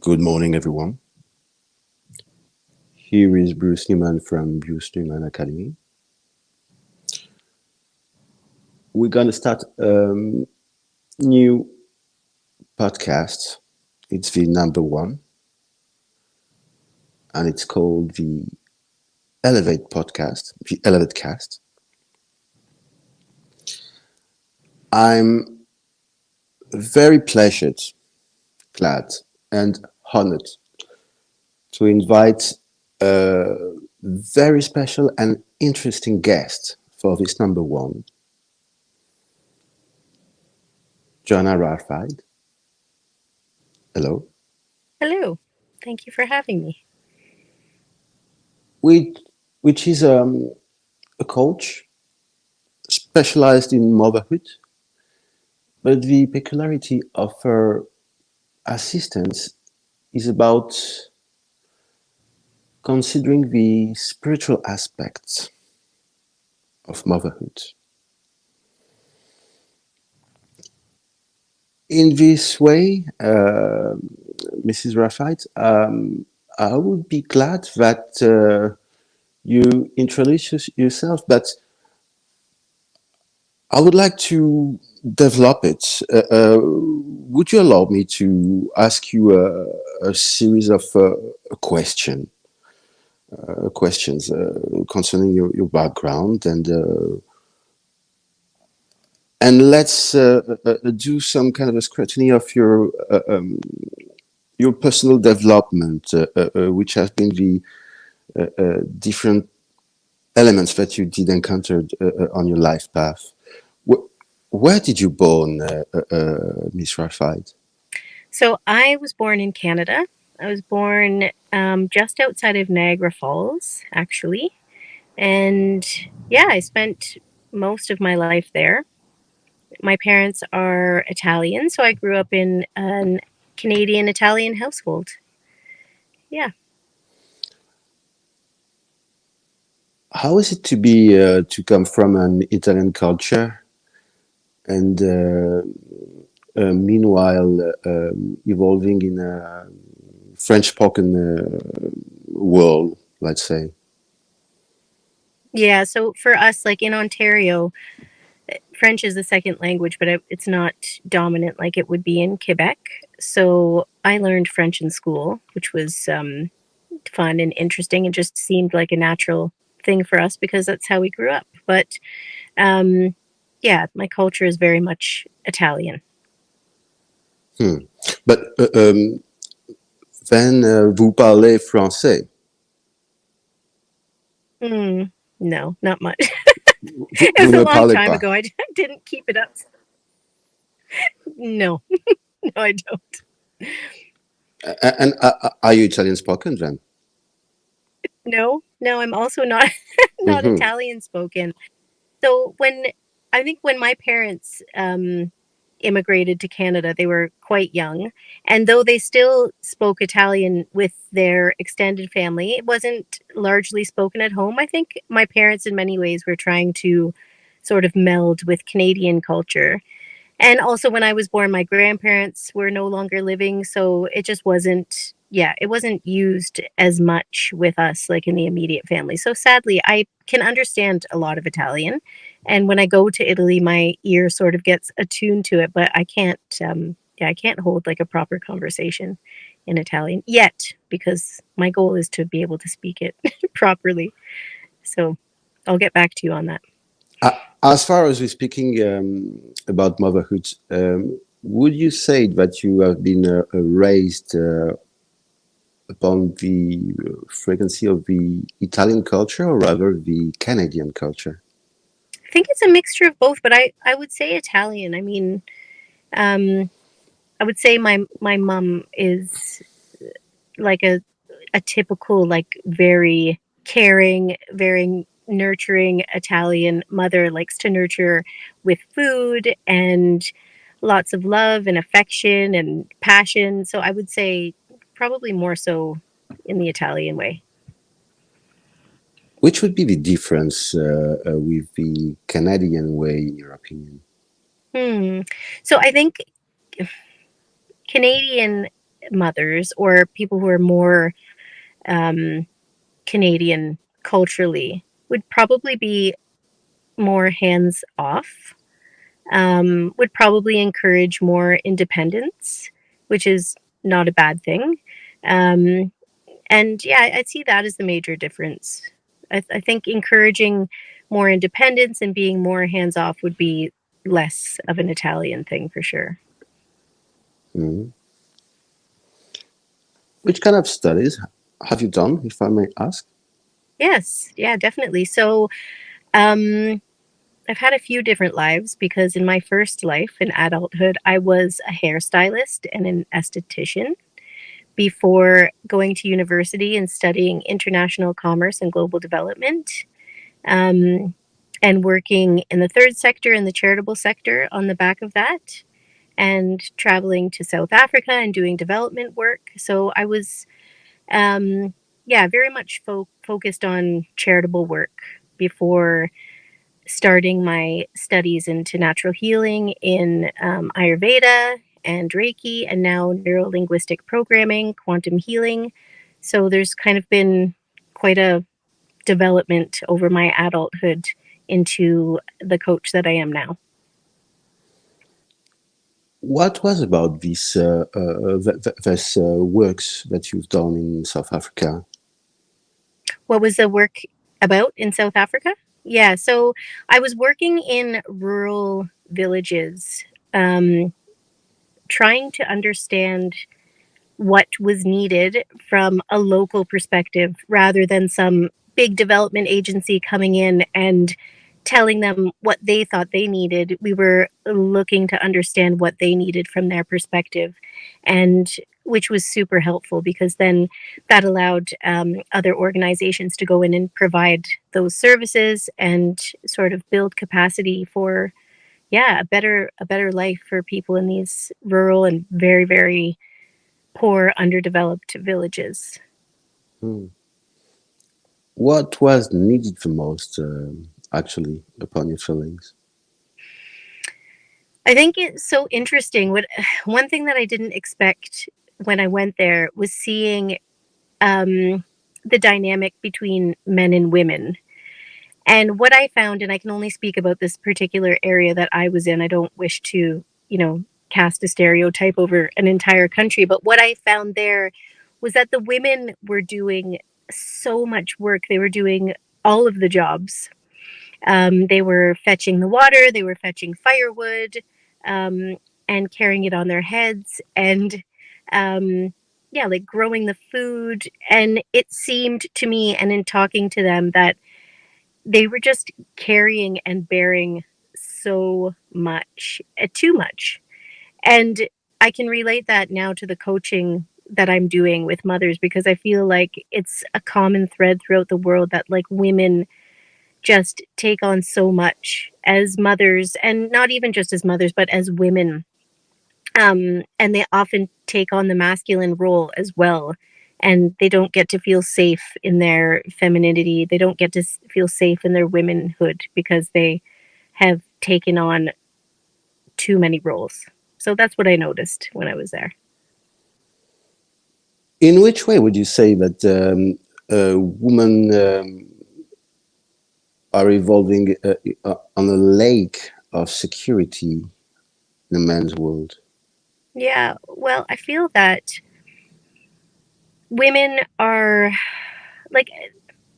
Good morning, everyone. Here is Bruce Newman from Bruce Newman Academy. We're going to start a new podcast. It's the number one, and it's called the Elevate Podcast, the Elevate Cast. I'm very pleasured, glad, and honored to invite a very special and interesting guest for this number one, Joanna Rarefied. Hello. Hello. Thank you for having me. which, which is a coach specialized in motherhood, but the peculiarity of her assistance is about considering the spiritual aspects of motherhood. In this way, Mrs. Rafite, I would be glad that you introduce yourself, but I would like to develop it. Would you allow me to ask you a series of questions concerning your background, and let's do some kind of a scrutiny of your personal development, which has been the different elements that you did encounter on your life path. Where did you born, Miss Rarefied? So I was born in Canada. I was born just outside of Niagara Falls, actually. And yeah, I spent most of my life there. My parents are Italian, so I grew up in a Canadian Italian household. Yeah. How is it to be to come from an Italian culture and meanwhile evolving in a French-spoken world, let's say? Yeah. So for us, like in Ontario, French is the second language, but it's not dominant like it would be in Quebec. So I learned French in school, which was fun and interesting and just seemed like a natural thing for us because that's how we grew up. But um, yeah, my culture is very much Italian. Hmm. But then vous parlez français. No, not much. It Vous was a ne long parlez time pas. ago. I didn't keep it up. No, no, I don't. And are you Italian spoken then? No, no, I'm also not not Mm-hmm. Italian spoken. So I think when my parents immigrated to Canada, they were quite young, and though they still spoke Italian with their extended family, it wasn't largely spoken at home. I think my parents, in many ways, were trying to sort of meld with Canadian culture. And also, when I was born, my grandparents were no longer living, so it just wasn't, yeah, it wasn't used as much with us, like in the immediate family. So sadly, I can understand a lot of Italian. And when I go to Italy, my ear sort of gets attuned to it, but I can't, yeah, I can't hold like a proper conversation in Italian yet because my goal is to be able to speak it properly. So I'll get back to you on that. As far as we're speaking about motherhood, would you say that you have been raised upon the frequency of the Italian culture or rather the Canadian culture? I think it's a mixture of both, but I would say Italian. I mean, um, I would say my mom is like a typical like very caring, very nurturing Italian mother, likes to nurture with food and lots of love and affection and passion. So I would say probably more so in the Italian way. Which would be the difference with the Canadian way, in your opinion? Hmm. So I think Canadian mothers or people who are more um, Canadian culturally would probably be more hands off, would probably encourage more independence, which is not a bad thing. Um, and yeah, I'd see that as the major difference. I think encouraging more independence and being more hands off would be less of an Italian thing for sure. Mhm. Which kind of studies have you done, if I may ask? Yes, yeah, definitely. So um, I've had a few different lives because in my first life in adulthood, I was a hairstylist and an esthetician before going to university and studying international commerce and global development, um, and working in the third sector and the charitable sector on the back of that, and traveling to South Africa and doing development work. So I was, yeah, very much focused on charitable work before starting my studies into natural healing in Ayurveda and Reiki, and now neuro linguistic programming, quantum healing. So there's kind of been quite a development over my adulthood into the coach that I am now. What was about these this works that you've done in South Africa? What was the work about in South Africa? Yeah, so I was working in rural villages, um, trying to understand what was needed from a local perspective rather than some big development agency coming in and telling them what they thought they needed. We were looking to understand what they needed from their perspective, and which was super helpful because then that allowed other organizations to go in and provide those services and sort of build capacity for, yeah, a better life for people in these rural and very very poor, underdeveloped villages. Hmm. What was needed the most, actually, upon your feelings? I think it's so interesting. What one thing that I didn't expect when I went there was seeing the dynamic between men and women. And what I found, and I can only speak about this particular area that I was in. I don't wish to, cast a stereotype over an entire country. But what I found there was that the women were doing so much work. They were doing all of the jobs. They were fetching the water, they were fetching firewood, um, and carrying it on their heads, and yeah, like growing the food. And it seemed to me, and in talking to them, that they were just carrying and bearing so much, too much. And I can relate that now to the coaching that I'm doing with mothers because I feel like it's a common thread throughout the world that like women just take on so much as mothers, and not even just as mothers but as women, and they often take on the masculine role as well, and they don't get to feel safe in their femininity, they don't get to feel safe in their womanhood because they have taken on too many roles. So that's what I noticed when I was there. In which way would you say that women are evolving on a lake of security in a man's world? Yeah, well, I feel that women are like,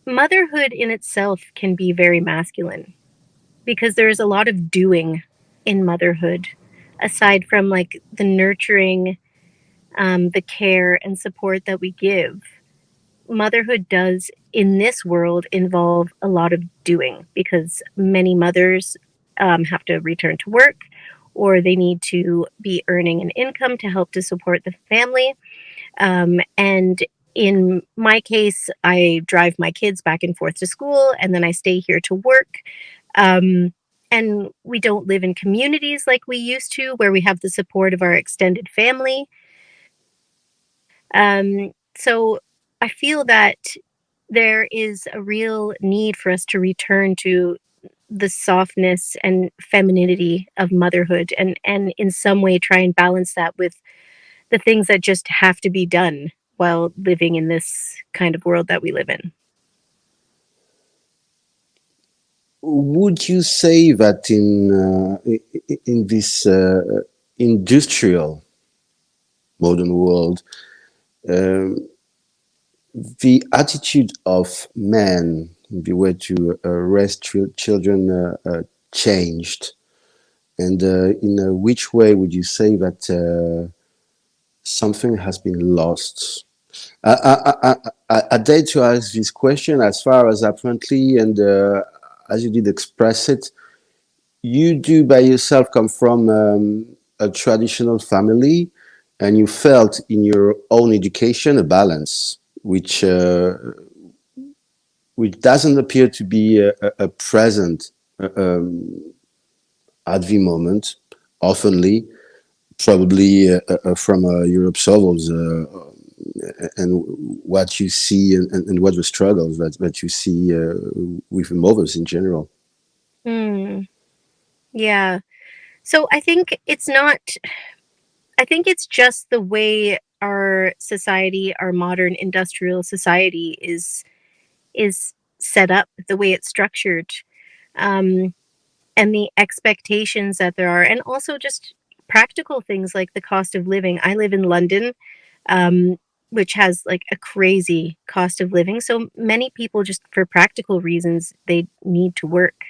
motherhood in itself can be very masculine because there's a lot of doing in motherhood aside from like the nurturing, the care and support that we give. Motherhood does in this world involve a lot of doing because many mothers have to return to work, or they need to be earning an income to help to support the family. And in my case, I drive my kids back and forth to school, and then I stay here to work. Um, and we don't live in communities like we used to, where we have the support of our extended family. So I feel that there is a real need for us to return to the softness and femininity of motherhood, and in some way try and balance that with the things that just have to be done while living in this kind of world that we live in. Would you say that in this industrial modern world, um, the attitude of men, the way to raise children, changed? And in which way would you say that something has been lost? I dare to ask this question as far as apparently, and as you did express it, you do by yourself come from a traditional family, and you felt in your own education a balance, which doesn't appear to be a present at the moment, oftenly, probably from your observers and what you see and what the struggles that you see with mothers in general. Hmm. Yeah. So I think it's not, I think it's just the way our society, our modern industrial society is set up, the way it's structured, um, and the expectations that there are, and also just practical things like the cost of living. I live in London, um, which has like a crazy cost of living. So many people, just for practical reasons, they need to work.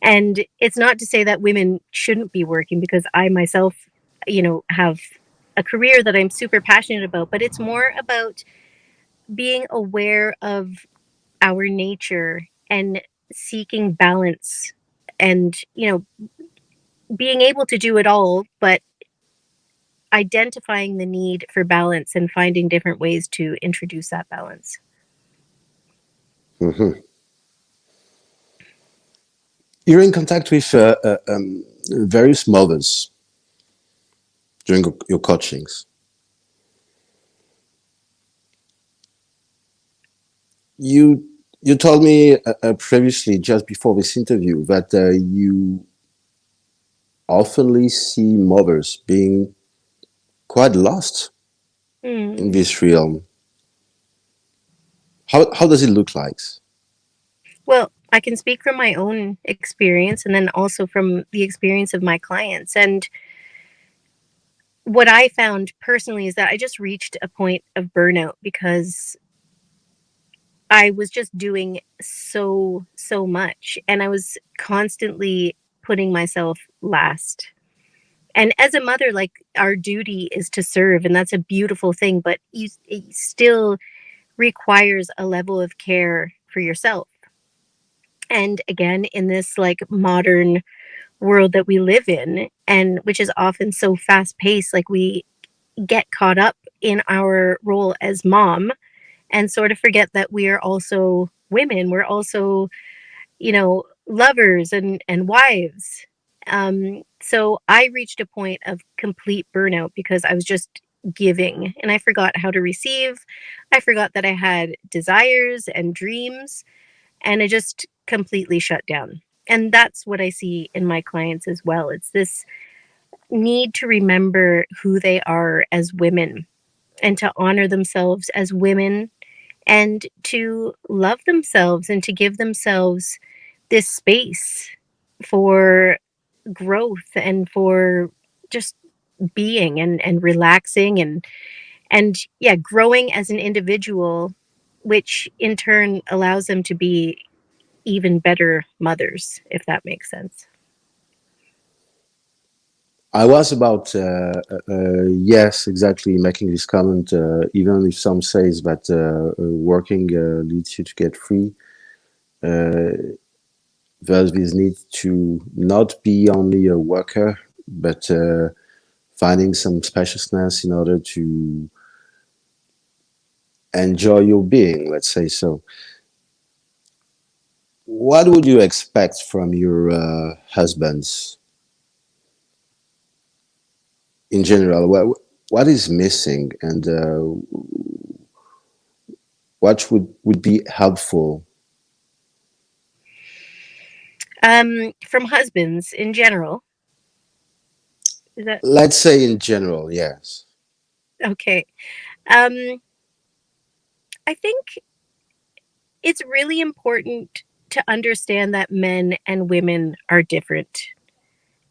And it's not to say that women shouldn't be working, because I myself, have a career that I'm super passionate about, but it's more about being aware of our nature and seeking balance, and, being able to do it all, but identifying the need for balance and finding different ways to introduce that balance. Mhm. You're in contact with various mothers during your coachings. You you told me previously, just before this interview, that you oftenly see mothers being quite lost in Hmm. this realm. How does it look like? Well, I can speak from my own experience and then also from the experience of my clients. And what I found personally is that I just reached a point of burnout because I was just doing so much, and I was constantly putting myself last. And as a mother, like, our duty is to serve, and that's a beautiful thing, but it still requires a level of care for yourself. And again, in this like modern world that we live in, and which is often so fast paced, like, we get caught up in our role as mom and sort of forget that we are also women. We're also, lovers and wives. So I reached a point of complete burnout because I was just giving, and I forgot how to receive. I forgot that I had desires and dreams, and I just completely shut down. And that's what I see in my clients as well. It's this need to remember who they are as women, and to honor themselves as women, and to love themselves, and to give themselves this space for growth and for just being and relaxing, and yeah, growing as an individual, which in turn allows them to be even better mothers, if that makes sense. I was about yes, exactly, making this comment. Even if some says that working leads you to get free, there's this need to not be only a worker, but finding some spaciousness in order to enjoy your being. Let's say so. What would you expect from your husbands in general? What is missing, and What would be helpful? From husbands in general. Is that Let's say in general, yes. okay? Um, I think it's really important to understand that men and women are different.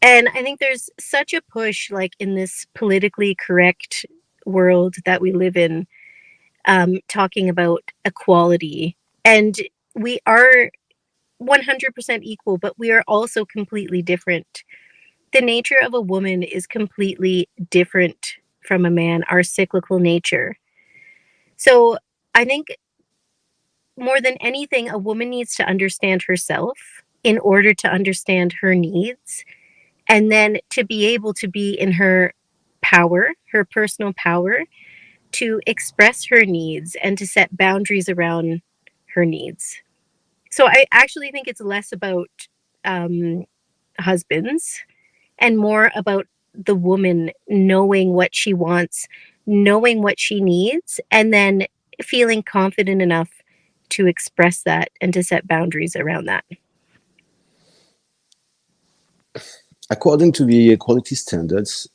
And I think there's such a push, like in this politically correct world that we live in, talking about equality. And we are 100% equal, but we are also completely different. The nature of a woman is completely different from a man, our cyclical nature. So I think more than anything, a woman needs to understand herself in order to understand her needs, and then to be able to be in her power, her personal power, to express her needs and to set boundaries around her needs. So I actually think it's less about um, husbands and more about the woman knowing what she wants, knowing what she needs, and then feeling confident enough to express that and to set boundaries around that. According to the equality standards,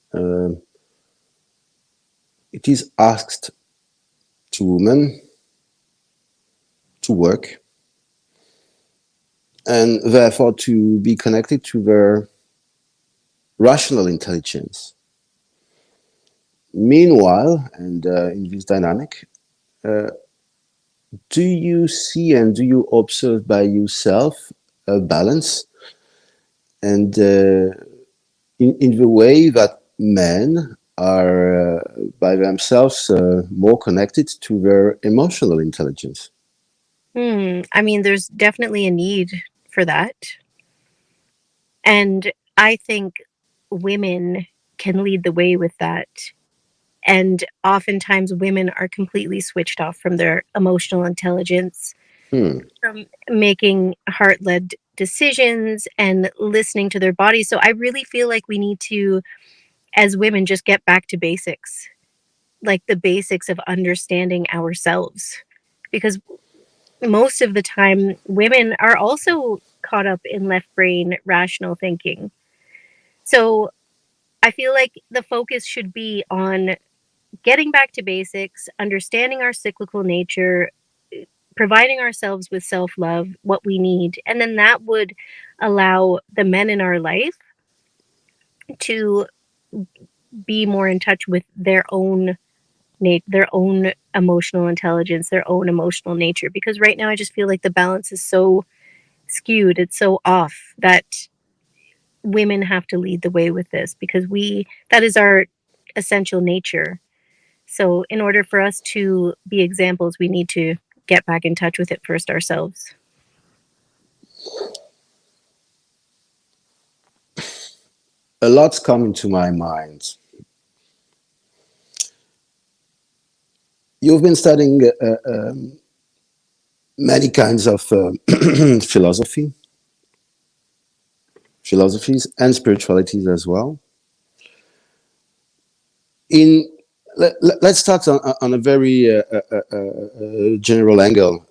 it is asked to women to work and therefore to be connected to their rational intelligence. Meanwhile, and in this dynamic, do you see and do you observe by yourself a balance and in the way that men are by themselves more connected to their emotional intelligence? I mean, there's definitely a need for that. And I think women can lead the way with that. And oftentimes, women are completely switched off from their emotional intelligence, Hmm. from making heart led decisions and listening to their bodies. So I really feel like we need to, as women, just get back to basics, like the basics of understanding ourselves. Because most of the time, women are also caught up in left brain rational thinking. So I feel like the focus should be on getting back to basics, understanding our cyclical nature, providing ourselves with self love, what we need. And then that would allow the men in our life to be more in touch with their own emotional intelligence, their own emotional nature. Because right now, I just feel like the balance is so skewed, it's so off that women have to lead the way with this because that is our essential nature. So, in order for us to be examples, we need to get back in touch with it first ourselves. A lot's come into my mind. You've been studying many kinds of philosophies and spiritualities as well. In let's start on a very general angle.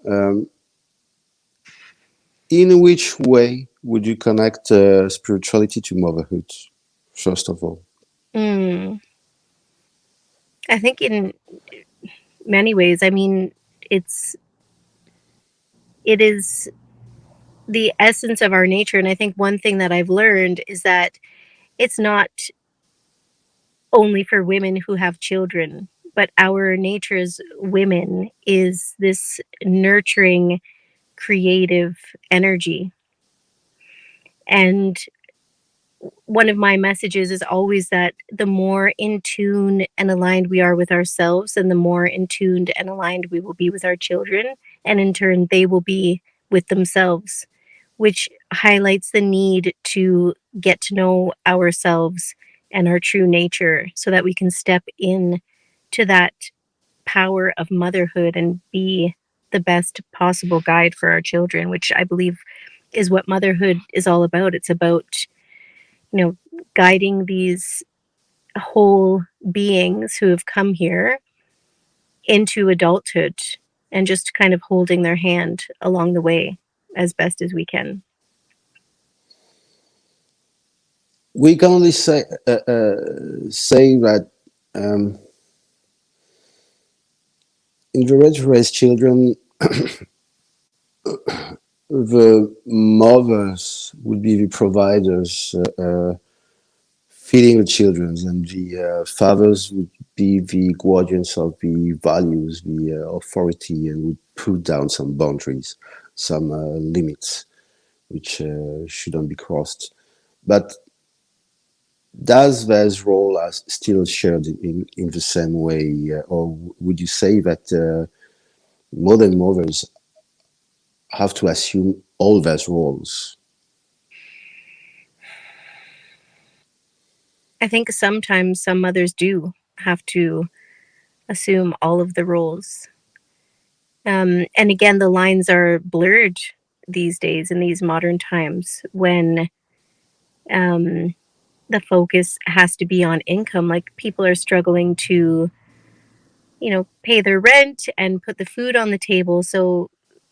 In which way would you connect spirituality to motherhood? First of all, Mm, I think in many ways, I mean, it's it is the essence of our nature. And I think one thing that I've learned is that it's not only for women who have children, but our nature as women is this nurturing, creative energy. And one of my messages is always that the more in tune and aligned we are with ourselves, and the more in tuned and aligned we will be with our children. And in turn, they will be with themselves, which highlights the need to get to know ourselves and our true nature so that we can step in to that power of motherhood and be the best possible guide for our children, which I believe is what motherhood is all about. It's about, guiding these whole beings who have come here into adulthood and just kind of holding their hand along the way as best as we can. We can only say that um, in the way to raise children, the mothers would be the providers, feeding the children, and the fathers would be the guardians of the values, the authority, and would put down some boundaries, some limits which shouldn't be crossed. But does those role are still shared in the same way, or would you say that modern mothers have to assume all those roles? I think sometimes some mothers do have to assume all of the roles. And again, the lines are blurred these days in these modern times when um, the focus has to be on income. Like people are struggling to, pay their rent and put the food on the table. So,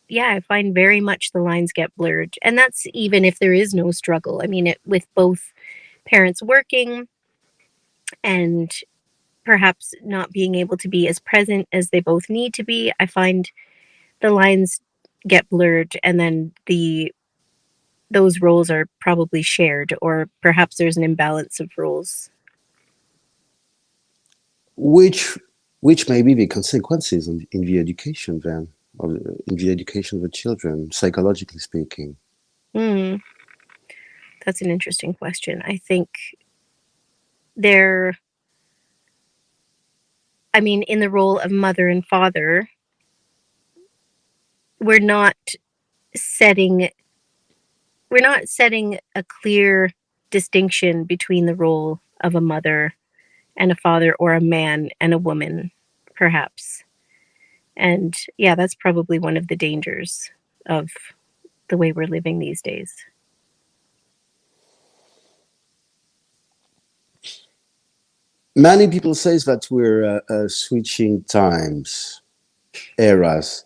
yeah, I find very much the lines get blurred. And that's even if there is no struggle. I mean, with both parents working and perhaps not being able to be as present as they both need to be, I find the lines get blurred and then the those roles are probably shared or perhaps there's an imbalance of roles. which which may be the consequences in the education then, or in the education of the children, psychologically speaking. Hmm, that's an interesting question. I think there I mean, in the role of mother and father, we're not setting we're not setting a clear distinction between the role of a mother and a father or a man and a woman, perhaps. And yeah, that's probably one of the dangers of the way we're living these days. Many people say that we're switching times, eras,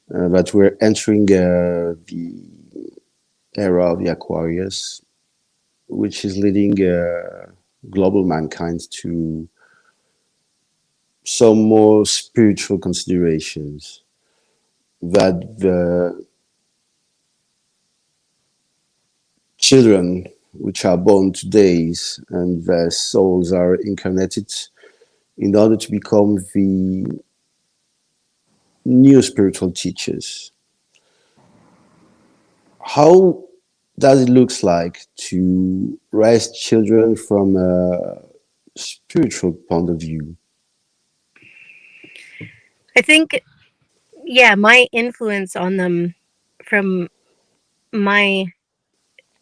that we're entering the era of the Aquarius, which is leading global mankind to some more spiritual considerations, that the children which are born today and their souls are incarnated in order to become the new spiritual teachers. How does it look like to raise children from a spiritual point of view? I think, yeah, my influence on them from my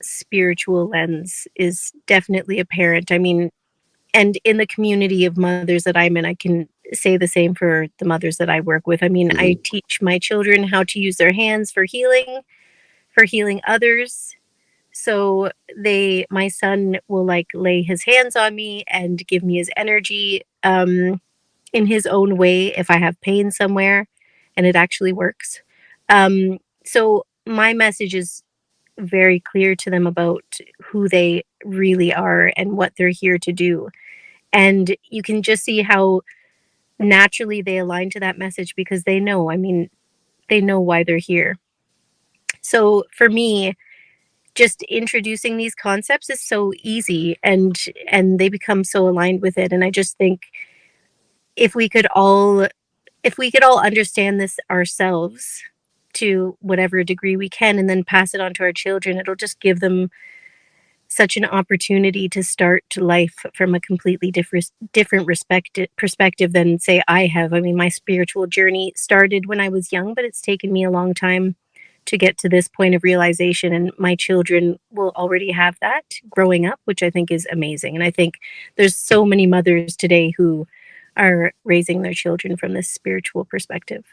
spiritual lens is definitely apparent. I mean, and in the community of mothers that I'm in, I can say the same for the mothers that I work with. I mean, I Mhm. teach my children how to use their hands for healing others. So my son will like lay his hands on me and give me his energy in his own way if I have pain somewhere, and it actually works. So my message is very clear to them about who they really are and what they're here to do. And you can just see how naturally they align to that message because they know, I mean, they know why they're here. So for me, just introducing these concepts is so easy and they become so aligned with it. And I just think if we could all if we could all understand this ourselves to whatever degree we can and then pass it on to our children, it'll just give them such an opportunity to start life from a completely different perspective than say I have. I mean, my spiritual journey started when I was young, but it's taken me a long time to get to this point of realization, and my children will already have that growing up, which I think is amazing. And I think there's so many mothers today who are raising their children from this spiritual perspective.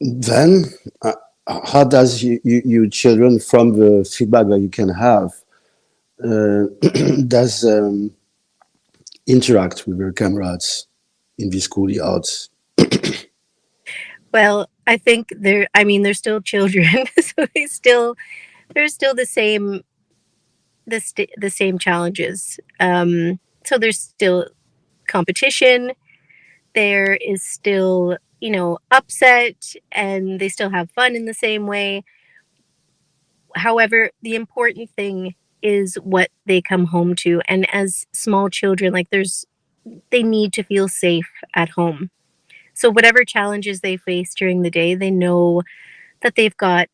Then, uh, how does you children, from the feedback that you can have, does interact with your comrades? in the schoolyards? Well, I think they're still children, so there's still the same challenges. So there's still competition. There is still, upset, and they still have fun in the same way. However, the important thing is what they come home to. And as small children, they need to feel safe at home. So whatever challenges they face during the day, they know that they've got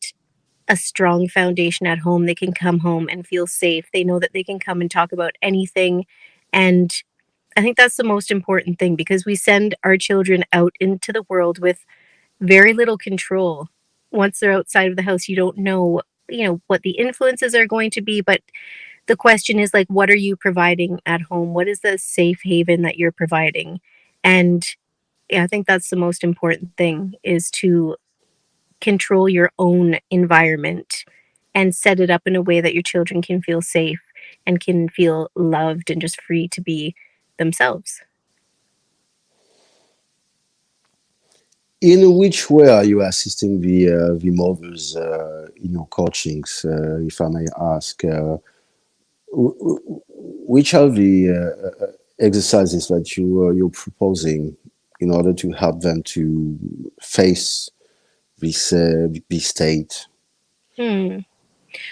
a strong foundation at home. They can come home and feel safe. They know that they can come and talk about anything. And I think that's the most important thing, because we send our children out into the world with very little control. Once they're outside of the house, you don't know, what the influences are going to be. But the question is, like, what are you providing at home? What is the safe haven that you're providing? And yeah, I think that's the most important thing, is to control your own environment and set it up in a way that your children can feel safe and can feel loved and just free to be themselves. In which way are you assisting the mothers in your coachings, if I may ask? Which are the exercises that you're proposing in order to help them to face this state? Hmm.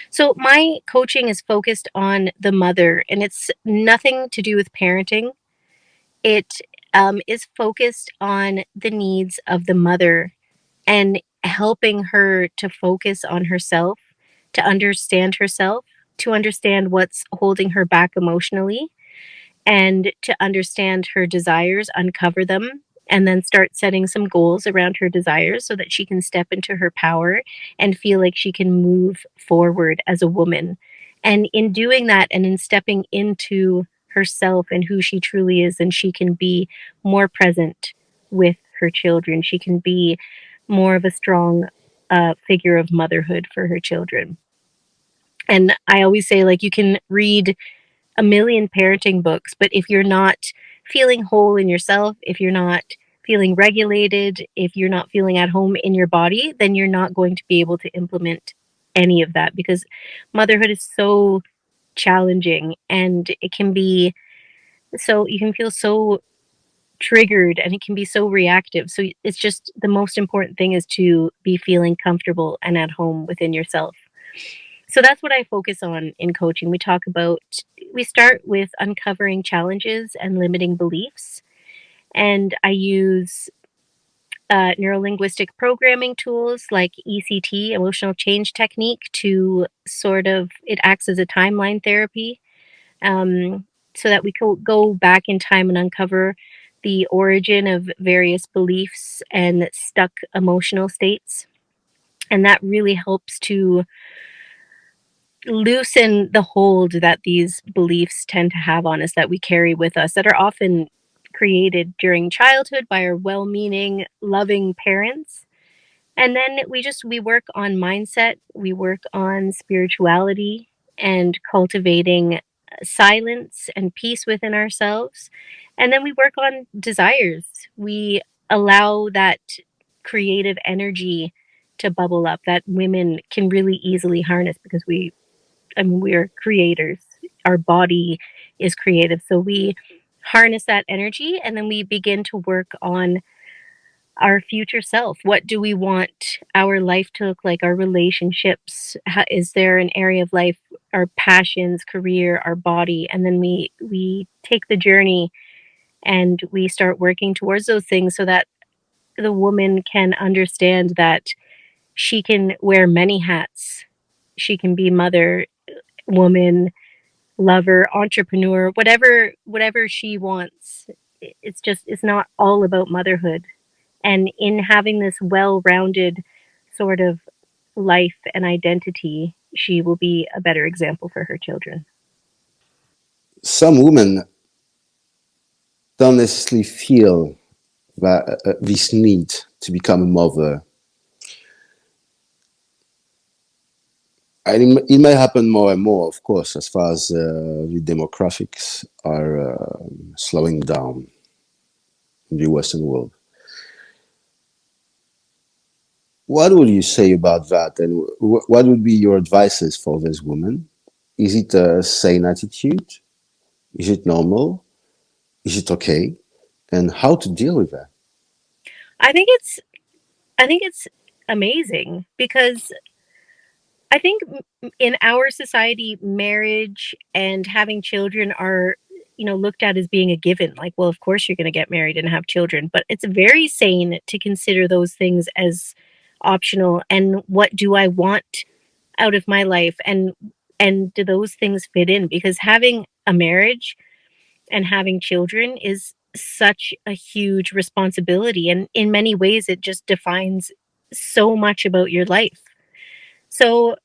So my coaching is focused on the mother, and it's nothing to do with parenting. It is focused on the needs of the mother and helping her to focus on herself, to understand herself, to understand what's holding her back emotionally, and to understand her desires, uncover them, and then start setting some goals around her desires so that she can step into her power and feel like she can move forward as a woman. And in doing that, and in stepping into herself and who she truly is, and she can be more present with her children. She can be more of a strong figure of motherhood for her children. And I always say, like, you can read a million parenting books, but if you're not feeling whole in yourself, if you're not feeling regulated, if you're not feeling at home in your body, then you're not going to be able to implement any of that, because motherhood is so challenging, and it can be so, you can feel so triggered, and it can be so reactive. So it's just, the most important thing is to be feeling comfortable and at home within yourself. So that's what I focus on in coaching. We start with uncovering challenges and limiting beliefs. And I use neurolinguistic programming tools like ECT, emotional change technique, to it acts as a timeline therapy, so that we can go back in time and uncover the origin of various beliefs and stuck emotional states. And that really helps to loosen the hold that these beliefs tend to have on us, that we carry with us, that are often created during childhood by our well-meaning, loving parents. And then we work on mindset, we work on spirituality, and cultivating silence and peace within ourselves. And then we work on desires. We allow that creative energy to bubble up, that women can really easily harness, because we're creators. Our body is creative. So we harness that energy, and then we begin to work on our future self. What do we want our life to look like? Our relationships? Is there an area of life, our passions, career, our body? And then we take the journey, and we start working towards those things, so that the woman can understand that she can wear many hats. She can be mother, woman, lover, entrepreneur, whatever she wants. It's not all about motherhood. And in having this well-rounded sort of life and identity, she will be a better example for her children. Some women don't necessarily feel that this need to become a mother. And it may happen more and more, of course, as far as the demographics are slowing down. in the Western world. What would you say about that? And what would be your advices for this woman? Is it a sane attitude? Is it normal? Is it okay? And how to deal with that? I think it's I think it's amazing because I think in our society, marriage and having children are, looked at as being a given. Like, well, of course you're going to get married and have children, but it's very sane to consider those things as optional. And what do I want out of my life? And do those things fit in? Because having a marriage and having children is such a huge responsibility, and in many ways, it just defines so much about your life. So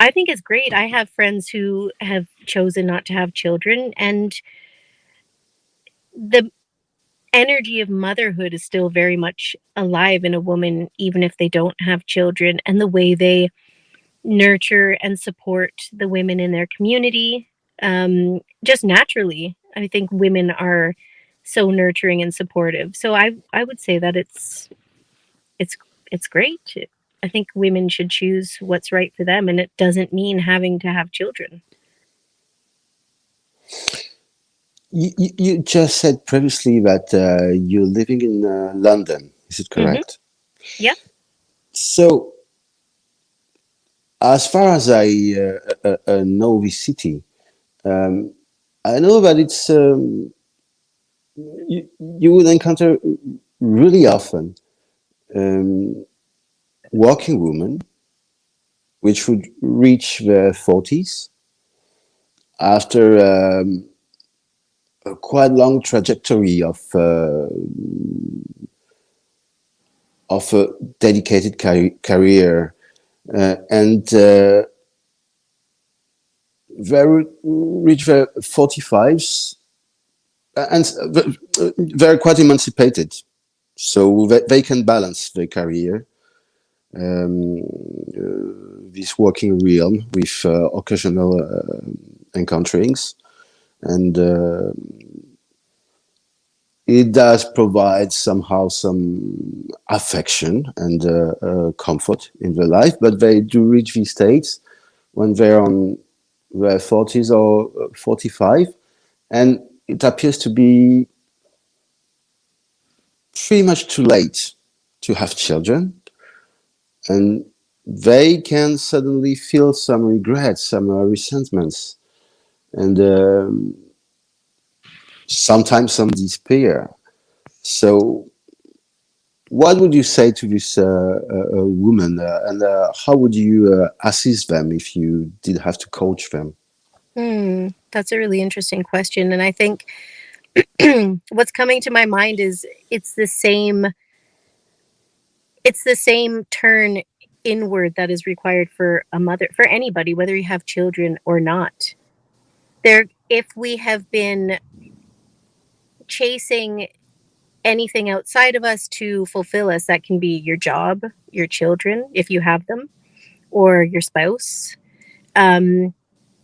I think it's great. I have friends who have chosen not to have children, and the energy of motherhood is still very much alive in a woman, even if they don't have children, and the way they nurture and support the women in their community. Just naturally, I think women are so nurturing and supportive. So I would say that it's it's great. I think women should choose what's right for them, and it doesn't mean having to have children. You just said previously that you're living in London. Is it Hmm. correct? Yeah. So, as far as I know this city, um, I know that you would encounter really often um, working women which would reach their 40s after a quite long trajectory of a dedicated career, and they reach their 45s, and they're quite emancipated, so they can balance their career, um, this working realm with occasional encounterings, and it does provide somehow some affection and comfort in their life, but they do reach these states when they're on their 40s or 45, and it appears to be pretty much too late to have children, and they can suddenly feel some regrets, some resentments, and sometimes some despair. So, what would you say to this woman, and how would you assist them if you did have to coach them? That's a really interesting question. And I think what's coming to my mind is it's the same turn inward that is required for a mother, for anybody, whether you have children or not. There, if we have been chasing anything outside of us to fulfill us, that can be your job, your children, if you have them, or your spouse. Um,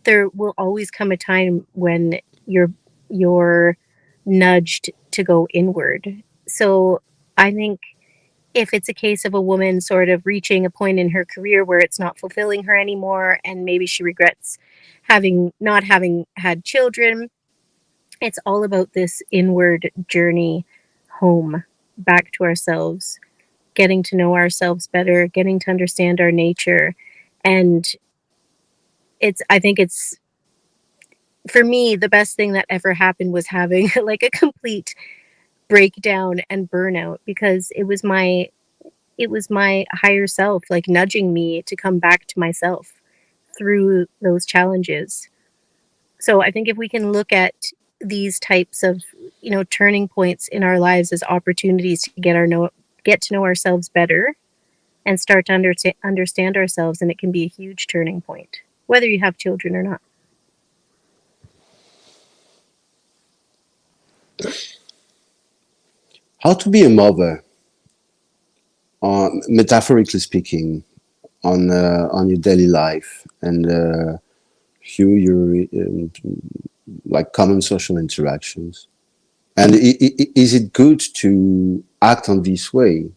there will always come a time when you're nudged to go inward. So I think if it's a case of a woman sort of reaching a point in her career where it's not fulfilling her anymore and maybe she regrets having had children, it's all about this inward journey home, back to ourselves, getting to know ourselves better, getting to understand our nature. And I think it's, for me, the best thing that ever happened was having like a complete breakdown and burnout, because it was my higher self like nudging me to come back to myself through those challenges. So I think if we can look at these types of, turning points in our lives as opportunities to get to know ourselves better and start to understand ourselves, and it can be a huge turning point, whether you have children or not. How to be a mother, metaphorically speaking, on your daily life and through your like common social interactions. And is it good to act on this way?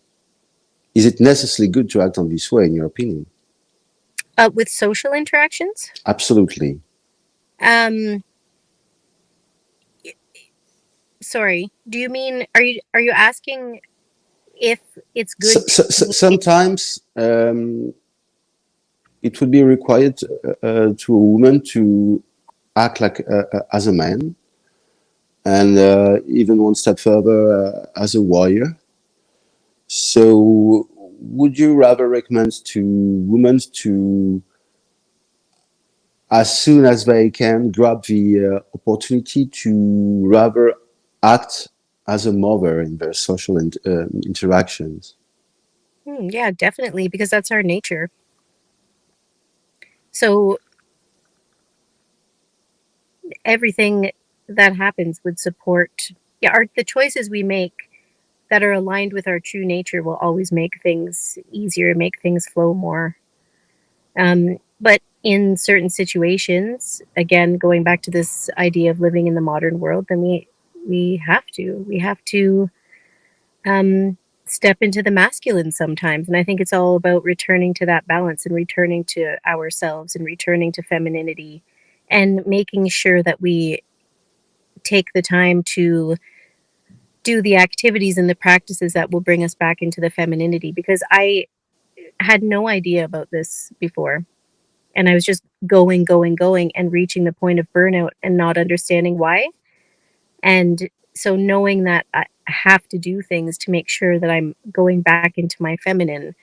Is it necessarily good to act on this way, in your opinion? With social interactions. Absolutely. Um, Sorry. Do you mean are you asking if it's good to communicate? Sometimes it would be required to a woman to act like as a man, and even one step further as a warrior. So, would you rather recommend to women to, as soon as they can, grab the opportunity to rather act as a mother in their social interactions? Yeah, definitely, because that's our nature. So everything that happens would support, yeah, our the choices we make that are aligned with our true nature will always make things easier, make things flow more. But in certain situations, again, going back to this idea of living in the modern world, then we have to um, step into the masculine sometimes. And I think it's all about returning to that balance and returning to ourselves and returning to femininity and making sure that we take the time to do the activities and the practices that will bring us back into the femininity, because I had no idea about this before. And I was just going, and reaching the point of burnout and not understanding why. And so knowing that I have to do things to make sure that I'm going back into my feminine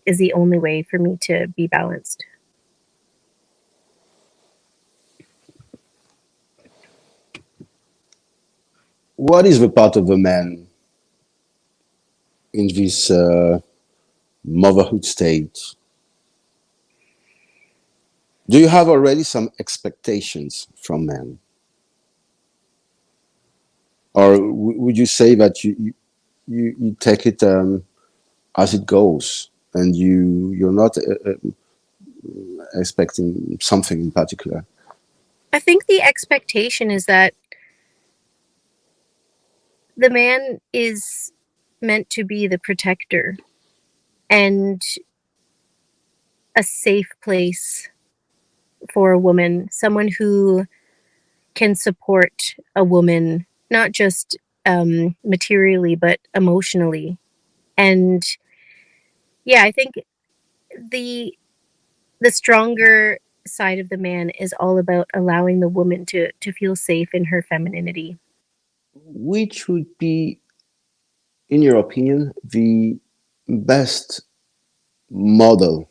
is the only way for me to be balanced. What is the part of a man in this motherhood state? Do you have already some expectations from men, or would you say that you take it as it goes, and you're not expecting something in particular? I think the expectation is that the man is meant to be the protector and a safe place for a woman, someone who can support a woman, not just materially, but emotionally. And yeah, I think the the stronger side of the man is all about allowing the woman to feel safe in her femininity. Which would be, in your opinion, the best model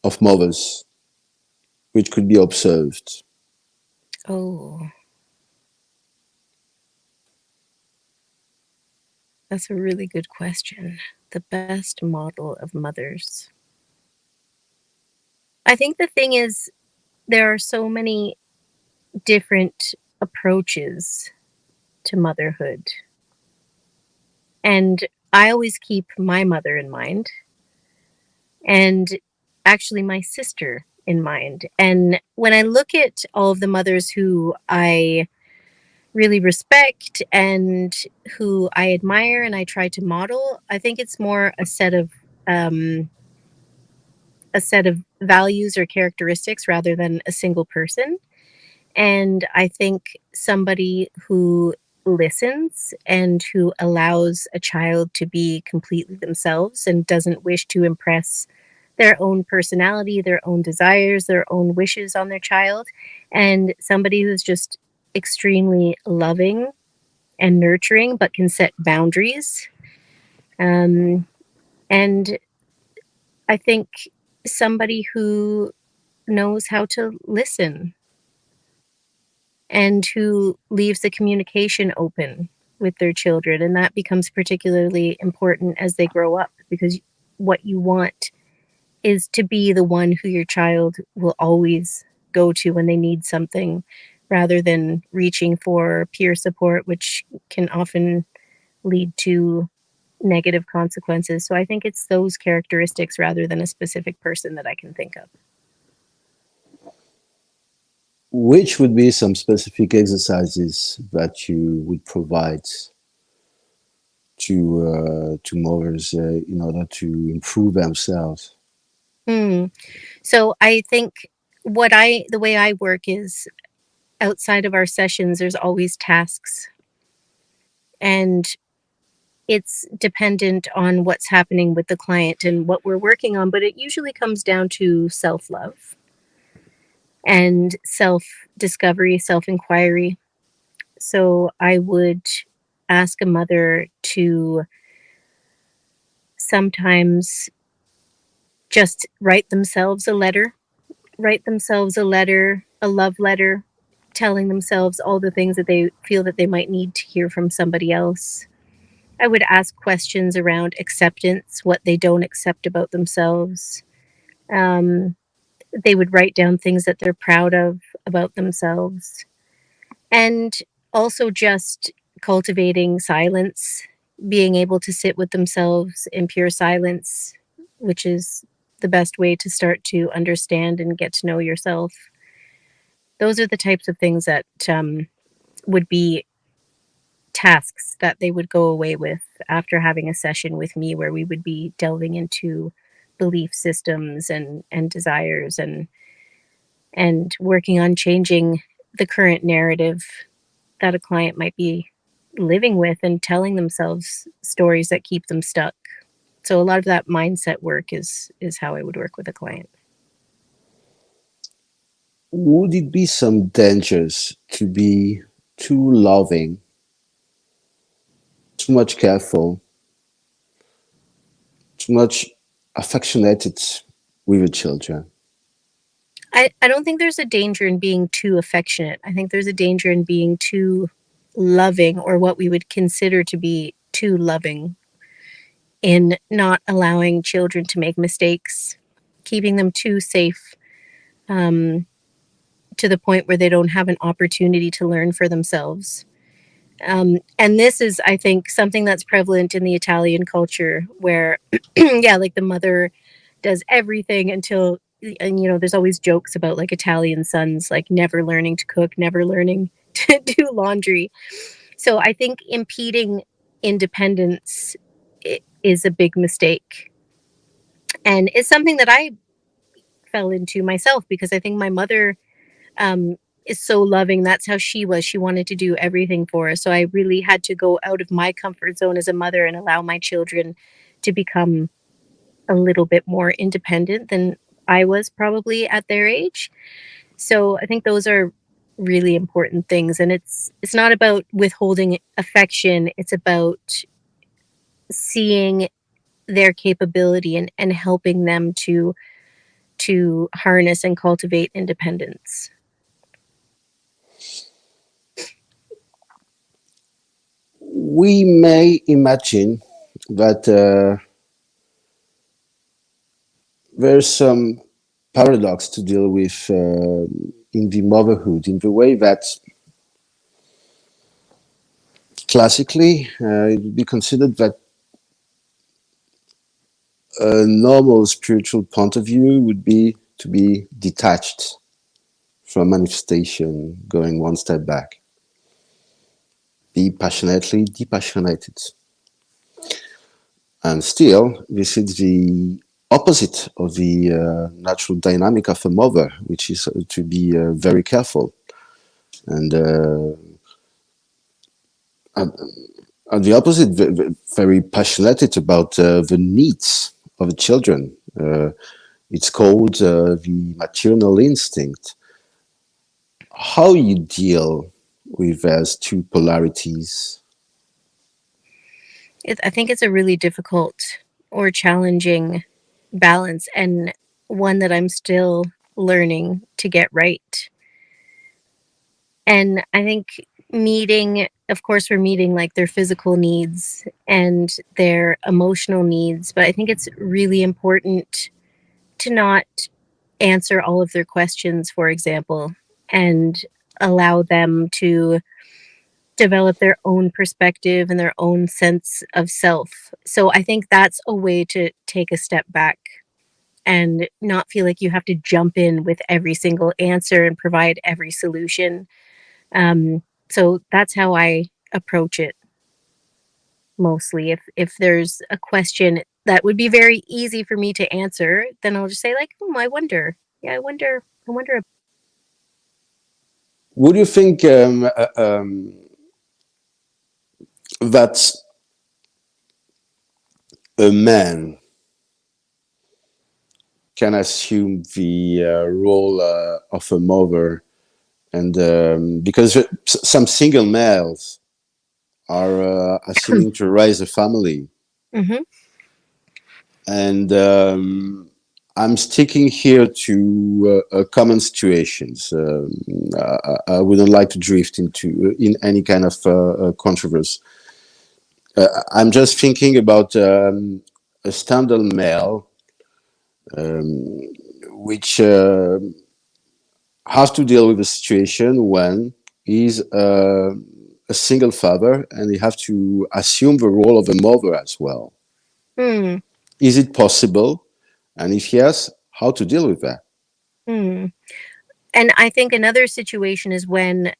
of mothers which could be observed? Oh, that's a really good question. The best model of mothers. I think the thing is, there are so many different approaches to motherhood. And I always keep my mother in mind, and actually my sister in mind. And when I look at all of the mothers who I really respect and who I admire and I try to model, I think it's more um, a set of values or characteristics rather than a single person. And I think somebody who listens and who allows a child to be completely themselves and doesn't wish to impress their own personality, their own desires, their own wishes on their child, and somebody who's just extremely loving and nurturing but can set boundaries. Um, and I think somebody who knows how to listen and who leaves the communication open with their children. And that becomes particularly important as they grow up, because what you want is to be the one who your child will always go to when they need something, rather than reaching for peer support, which can often lead to negative consequences. So I think it's those characteristics rather than a specific person that I can think of. which would be some specific exercises that you would provide to mothers in order to improve themselves? Hmm. So I think the way I work is outside of our sessions, there's always tasks, and it's dependent on what's happening with the client and what we're working on, but it usually comes down to self love and self discovery, self inquiry. So I would ask a mother to sometimes just write themselves a letter, a love letter, telling themselves all the things that they feel that they might need to hear from somebody else. I would ask questions around acceptance, what they don't accept about themselves. Um, they would write down things that they're proud of about themselves. And also just cultivating silence, being able to sit with themselves in pure silence, which is the best way to start to understand and get to know yourself. Those are the types of things that would be tasks that they would go away with after having a session with me where we would be delving into belief systems and desires and working on changing the current narrative that a client might be living with and telling themselves stories that keep them stuck. So a lot of that mindset work is how I would work with a client. Would it be some dangers to be too loving, too much careful, too much affectionate with your children? I don't think there's a danger in being too affectionate. I think there's a danger in being too loving, or what we would consider to be too loving, in not allowing children to make mistakes, keeping them too safe, um, to the point where they don't have an opportunity to learn for themselves. And this is, I think, something that's prevalent in the Italian culture where, yeah, like the mother does everything until, and there's always jokes about like Italian sons, like never learning to cook, never learning to do laundry. So I think impeding independence is a big mistake. And it's something that I fell into myself because I think my mother um, is so loving. That's how she was. She wanted to do everything for us. So I really had to go out of my comfort zone as a mother and allow my children to become a little bit more independent than I was probably at their age. So I think those are really important things, and it's not about withholding affection. It's about seeing their capability and helping them to harness and cultivate independence. We may imagine that there's some paradox to deal with in the motherhood, in the way that classically it would be considered that a normal spiritual point of view would be to be detached from manifestation, going one step back, be passionately depassionated. And still, this is the opposite of the natural dynamic of a mother, which is to be very careful and and the opposite, very passionate about the needs of the children. It's called the maternal instinct. How you deal with those two polarities? I think it's a really difficult or challenging balance, and one that I'm still learning to get right. And I think of course, we're meeting like their physical needs and their emotional needs, but I think it's really important to not answer all of their questions, for example, and allow them to develop their own perspective and their own sense of self. So I think that's a way to take a step back and not feel like you have to jump in with every single answer and provide every solution. So that's how I approach it mostly. If there's a question that would be very easy for me to answer, then I'll just say like, I wonder. Yeah, I wonder. Would you think that a man can assume the role of a mother, and because some single males are assuming to raise a family, Hmm. and I'm sticking here to common situations. I wouldn't like to drift into in any kind of controversy. I'm just thinking about a standard male, which has to deal with a situation when he's a single father and he has to assume the role of a mother as well. Hmm. Is it possible? And if yes, how to deal with that? Hmm. And I think another situation is when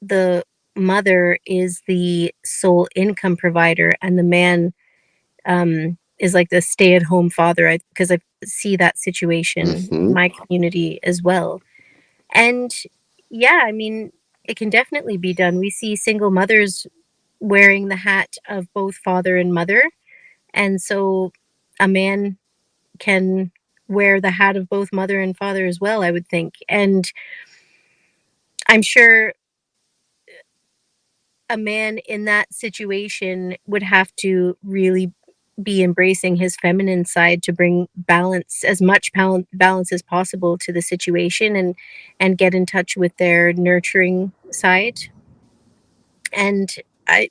the mother is the sole income provider and the man is like the stay-at-home father. Because I see that situation in Hmm. my community as well. And yeah, I mean, it can definitely be done. We see single mothers wearing the hat of both father and mother. And so a man can wear the hat of both mother and father as well, I would think. And I'm sure a man in that situation would have to really be embracing his feminine side to bring balance, as much balance as possible to the situation, and get in touch with their nurturing side. And I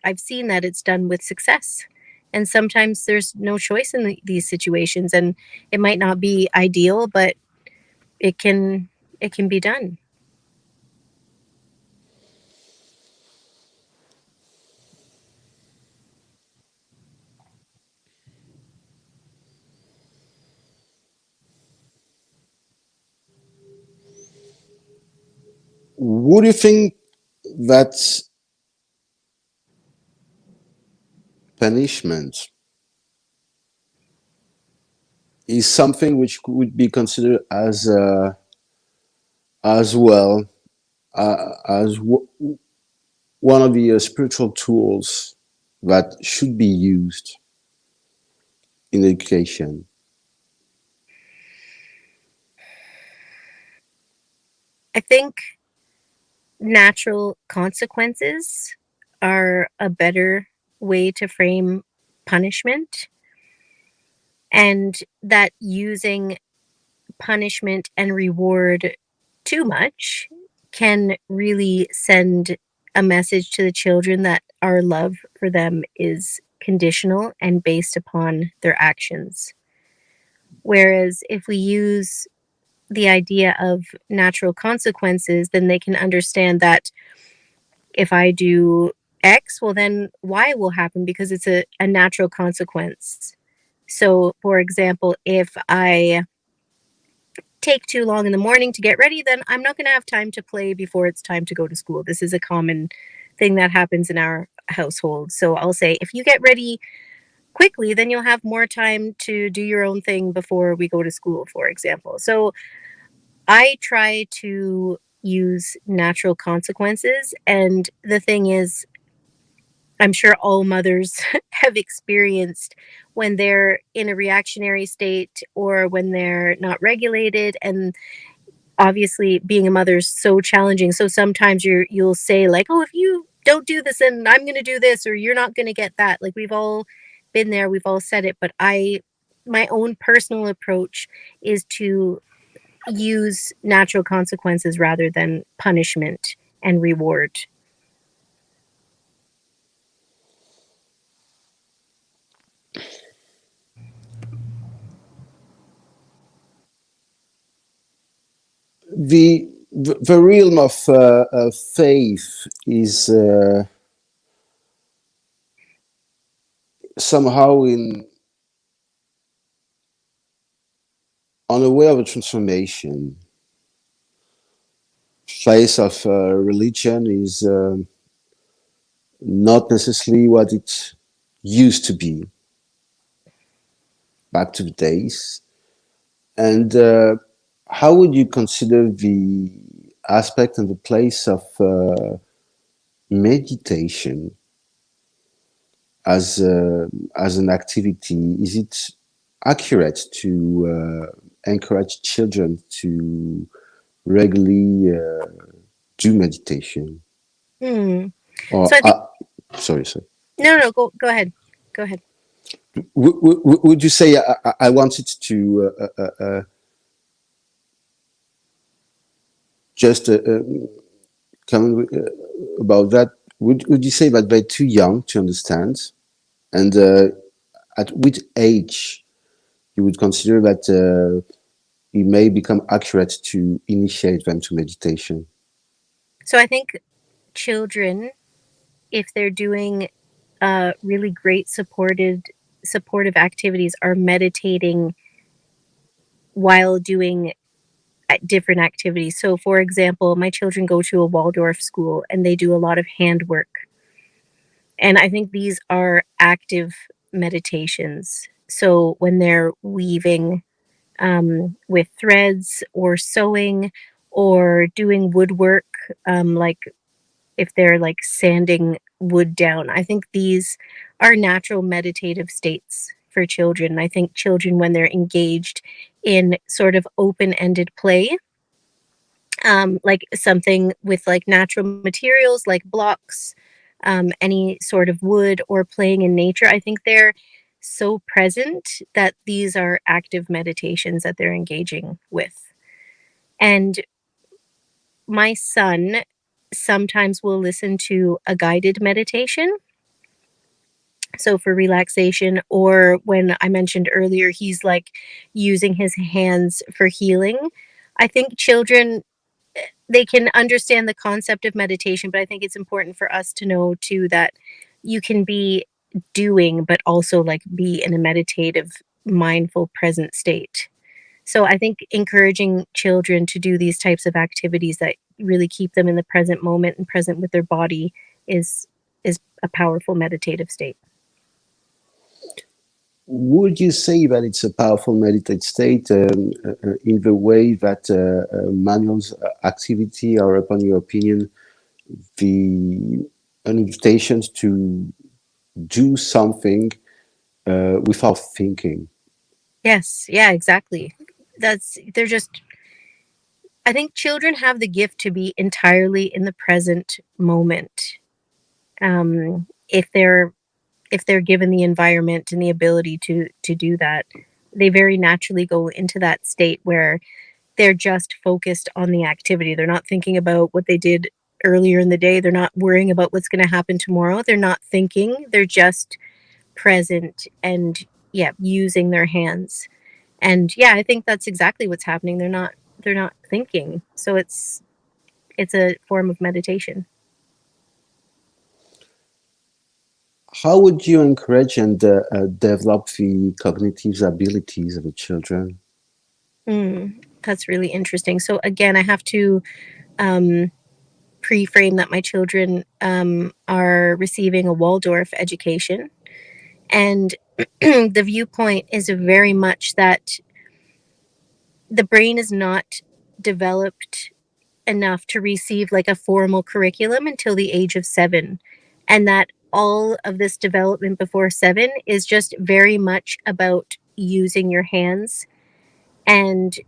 I've seen that it's done with success. And sometimes there's no choice in these situations, and it might not be ideal, but it can it can be done. Would you think that punishment is something which would be considered as well as one of the spiritual tools that should be used in education? I think natural consequences are a better way to frame punishment, and that using punishment and reward too much can really send a message to the children that our love for them is conditional and based upon their actions. Whereas if we use the idea of natural consequences, then they can understand that if I do X, well, then Y will happen because it's a natural consequence. So, for example, if I take too long in the morning to get ready, then I'm not going to have time to play before it's time to go to school. This is a common thing that happens in our household. So I'll say, if you get ready quickly, then you'll have more time to do your own thing before we go to school, for example. So I try to use natural consequences. And the thing is, I'm sure all mothers have experienced when they're in a reactionary state or when they're not regulated. And obviously being a mother is so challenging. So sometimes you'll say like, "Oh, if you don't do this, then I'm going to do this, or you're not going to get that." Like we've all been there, we've all said it, but my own personal approach is to use natural consequences rather than punishment and reward. The realm of faith is somehow on the way of a transformation, place of religion is not necessarily what it used to be back to the days. And how would you consider the aspect and the place of meditation as an activity? Is it accurate to encourage children to regularly do meditation? Hmm. So Or I think sorry, sorry. no, go ahead. Go ahead. Would you say I wanted to just comment about that? Would you say that they're too young to understand? And at which age you would consider that it may become accurate to initiate them to meditation? So I think children, if they're doing really great supportive activities, are meditating while doing different activities. So, for example, my children go to a Waldorf school and they do a lot of handwork. And I think these are active meditations. So, when they're weaving with threads or sewing or doing woodwork, like if they're like sanding wood down, I think these are natural meditative states for children. I think children, when they're engaged in sort of open ended play, like something with like natural materials like blocks, any sort of wood, or playing in nature, I think they're so present that these are active meditations that they're engaging with. And my son sometimes will listen to a guided meditation. So for relaxation, or when I mentioned earlier, he's like using his hands for healing. I think children, they can understand the concept of meditation, but I think it's important for us to know too that you can be doing, but also like be in a meditative, mindful, present state. So I think encouraging children to do these types of activities that really keep them in the present moment and present with their body is is a powerful meditative state. Would you say that it's a powerful meditative state in the way that manual's activity, or upon your opinion, the an invitation to do something without thinking? Yes, yeah, exactly. That's they're just I think children have the gift to be entirely in the present moment. If they're given the environment and the ability to do that, they very naturally go into that state where they're just focused on the activity. They're not thinking about what they did earlier in the day. They're not worrying about what's going to happen tomorrow. They're not thinking. They're just present and, yeah, using their hands. And yeah, I think that's exactly what's happening. They're not thinking. So it's a form of meditation. How would you encourage and develop the cognitive abilities of the children? That's really interesting. So again, I have to um, pre-frame that my children are receiving a Waldorf education, and the viewpoint is very much that the brain is not developed enough to receive like a formal curriculum until the age of 7, and that all of this development before 7 is just very much about using your hands and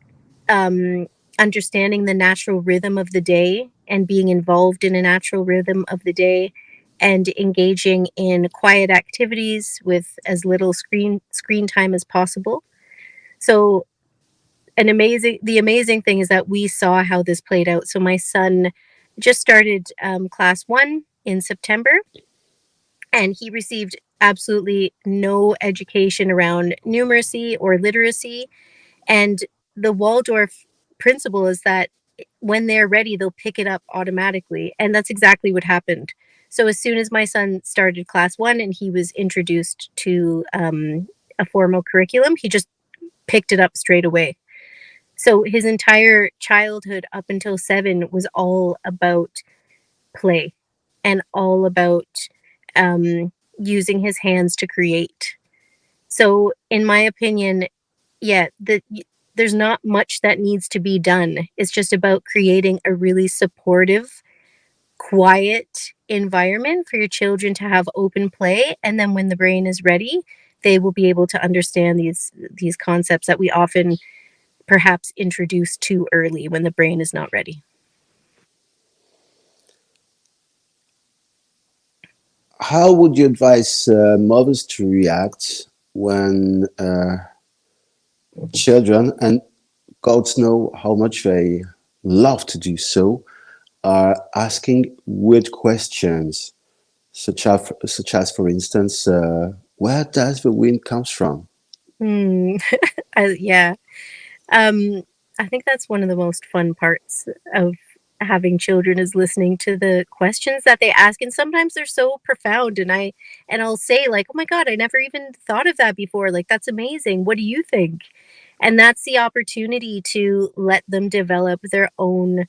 um, understanding the natural rhythm of the day and being involved in a natural rhythm of the day and engaging in quiet activities with as little screen time as possible. So the amazing thing is that we saw how this played out. So my son just started class 1 in September, and he received absolutely no education around numeracy or literacy. And the Waldorf principle is that when they're ready, they'll pick it up automatically. And that's exactly what happened. So as soon as my son started class 1 and he was introduced to a formal curriculum, he just picked it up straight away. So his entire childhood up until 7 was all about play and all about um, using his hands to create. So, in my opinion, yeah, there's not much that needs to be done. It's just about creating a really supportive, quiet environment for your children to have open play, and then when the brain is ready, they will be able to understand these concepts that we often perhaps introduce too early when the brain is not ready. How would you advise mothers to react when children, and gods know how much they love to do so, are asking weird questions, such as for instance, where does the wind comes from? Hmm. Yeah. Um, I think that's one of the most fun parts of having children is listening to the questions that they ask, and sometimes they're so profound, and I'll say like, "Oh my god, I never even thought of that before. Like that's amazing. What do you think?" And that's the opportunity to let them develop their own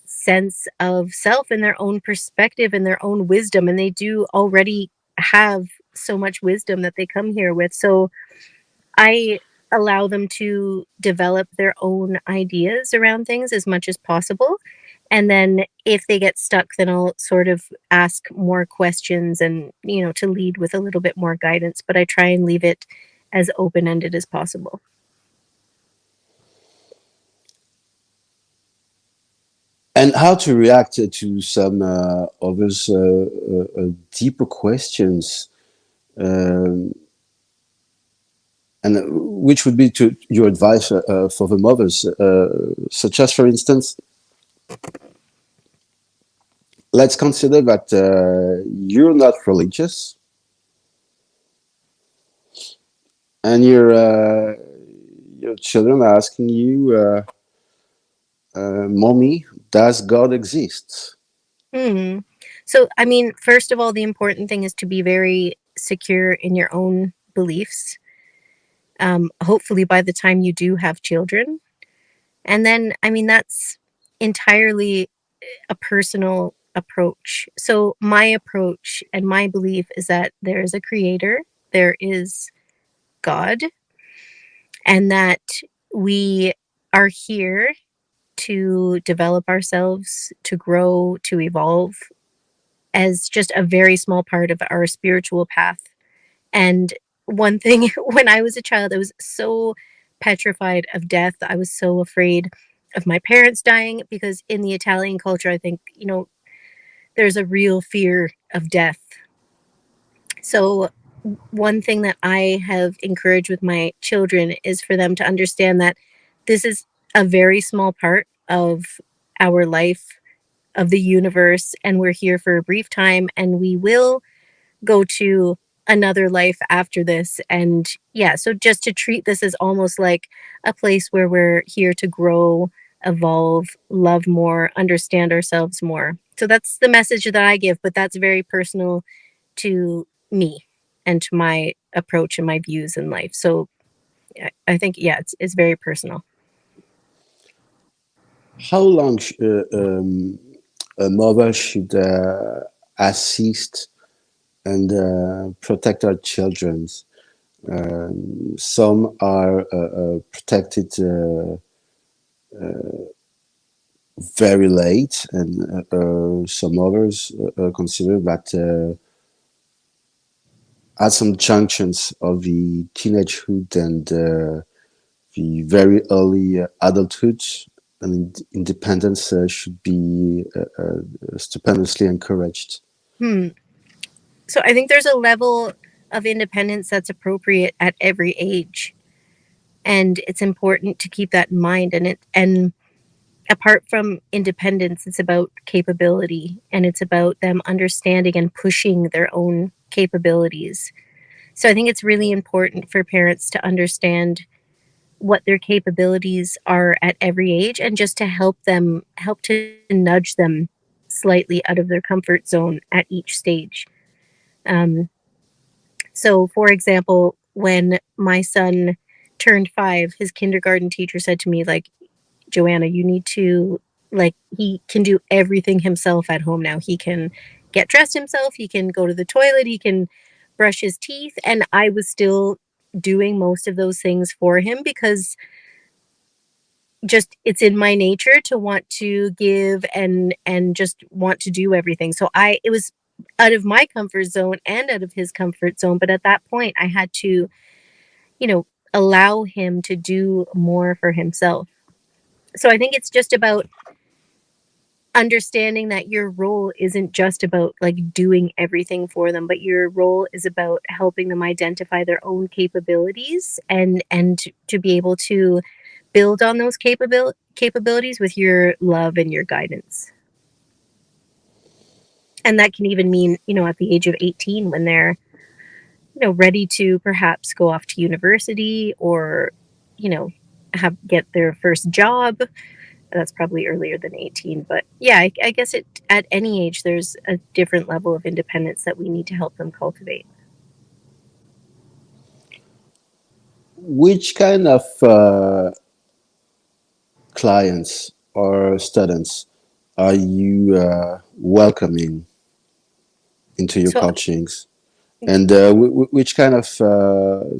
sense of self and their own perspective and their own wisdom, and they do already have so much wisdom that they come here with. So I allow them to develop their own ideas around things as much as possible. And then if they get stuck, then I'll sort of ask more questions and, to lead with a little bit more guidance. But I try and leave it as open ended as possible. And how to react to some others deeper questions, um, and which would be to your advice for the mothers, such as, for instance, let's consider that you're not religious and your children are asking you, "Mommy, does God exist?" Hmm. So, I mean, first of all, the important thing is to be very secure in your own beliefs. Hopefully, by the time you do have children. And then, I mean, that's entirely a personal approach. So, my approach and my belief is that there is a creator, there is God, and that we are here to develop ourselves, to grow, to evolve as just a very small part of our spiritual path. And one thing, when I was a child, I was so petrified of death. I was so afraid of my parents dying because in the Italian culture, I think, there's a real fear of death. So, one thing that I have encouraged with my children is for them to understand that this is a very small part of our life, of the universe, and we're here for a brief time, and we will go to another life after this. And yeah, so just to treat this as almost like a place where we're here to grow, evolve, love more, understand ourselves more. So that's the message that I give, but that's very personal to me and to my approach and my views in life. So I think, yeah, it's very personal. How long a mother should assist and protect our children? Some are protected very late, and some others consider that at some junctions of the teenagehood and the very early adulthood, and independence should be stupendously encouraged. Hmm. So I think there's a level of independence that's appropriate at every age. And it's important to keep that in mind. And apart from independence, it's about capability and it's about them understanding and pushing their own capabilities. So I think it's really important for parents to understand what their capabilities are at every age and just to help to nudge them slightly out of their comfort zone at each stage. Um, so, for example, when my son turned 5, his kindergarten teacher said to me, like, Joanna, you need to, like, he can do everything himself at home now. He can get dressed himself, he can go to the toilet, he can brush his teeth. And I was still doing most of those things for him because just it's in my nature to want to give and just want to do everything. So I it was out of my comfort zone and out of his comfort zone, but at that point I had to, you know, allow him to do more for himself. So I think it's just about understanding that your role isn't just about like doing everything for them, but your role is about helping them identify their own capabilities and to be able to build on those capabilities with your love and your guidance. And that can even mean, you know, at the age of 18 when they're, you know, ready to perhaps go off to university or, you know, have get their first job. That's probably earlier than 18, but yeah, I guess it at any age there's a different level of independence that we need to help them cultivate. Which kind of clients or students are you welcoming into your So coachings? And which kind of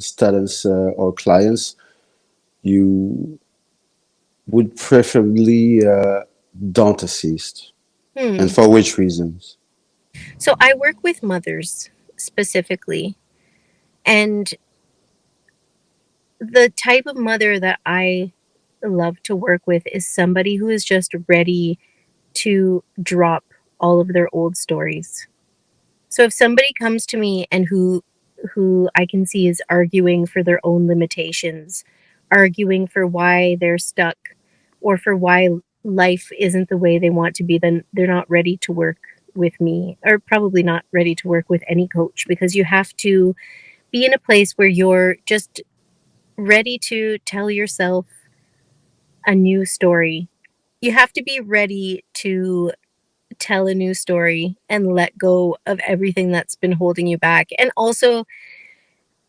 students or clients you would preferably don't assist, and hmm. for which reasons? So I work with mothers specifically, and the type of mother that I love to work with is somebody who is just ready to drop all of their old stories. So if somebody comes to me and who I can see is arguing for their own limitations, arguing for why they're stuck or for why life isn't the way they want to be, then they're not ready to work with me or probably not ready to work with any coach because you have to be in a place where you're just ready to tell yourself a new story. You have to be ready to tell a new story and let go of everything that's been holding you back. And also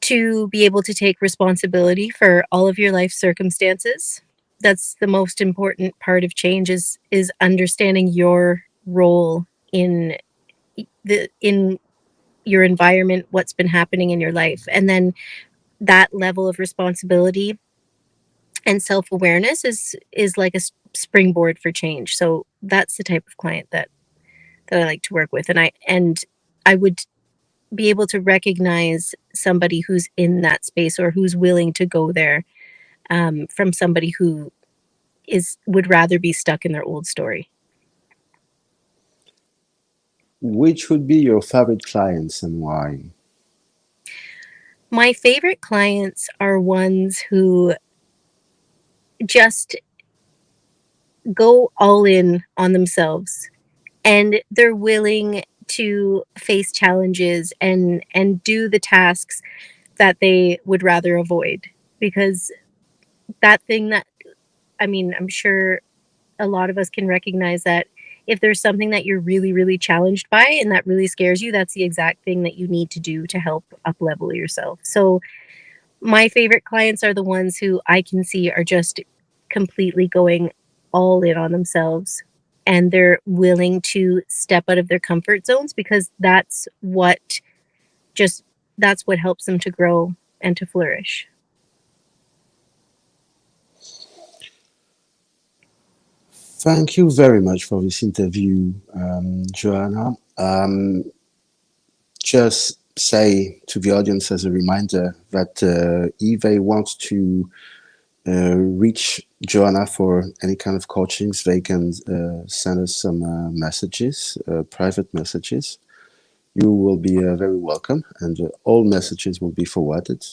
to be able to take responsibility for all of your life circumstances. That's the most important part of change is understanding your role in in your environment, what's been happening in your life. And then that level of responsibility and self-awareness is like a springboard for change. So that's the type of client that I like to work with. And I would be able to recognize somebody who's in that space or who's willing to go there, from somebody who is would rather be stuck in their old story. Which would be your favorite clients and why? My favorite clients are ones who just go all in on themselves and they're willing to face challenges and do the tasks that they would rather avoid because that thing that I mean, I'm sure a lot of us can recognize that if there's something that you're really, really challenged by and that really scares you, that's the exact thing that you need to do to help up level yourself. So my favorite clients are the ones who I can see are just completely going all in on themselves and they're willing to step out of their comfort zones because just that's what helps them to grow and to flourish. Thank you very much for this interview, Joanna. Just say to the audience as a reminder that if they want to reach Joanna for any kind of coachings, they can send us some messages, private messages. You will be very welcome, and all messages will be forwarded.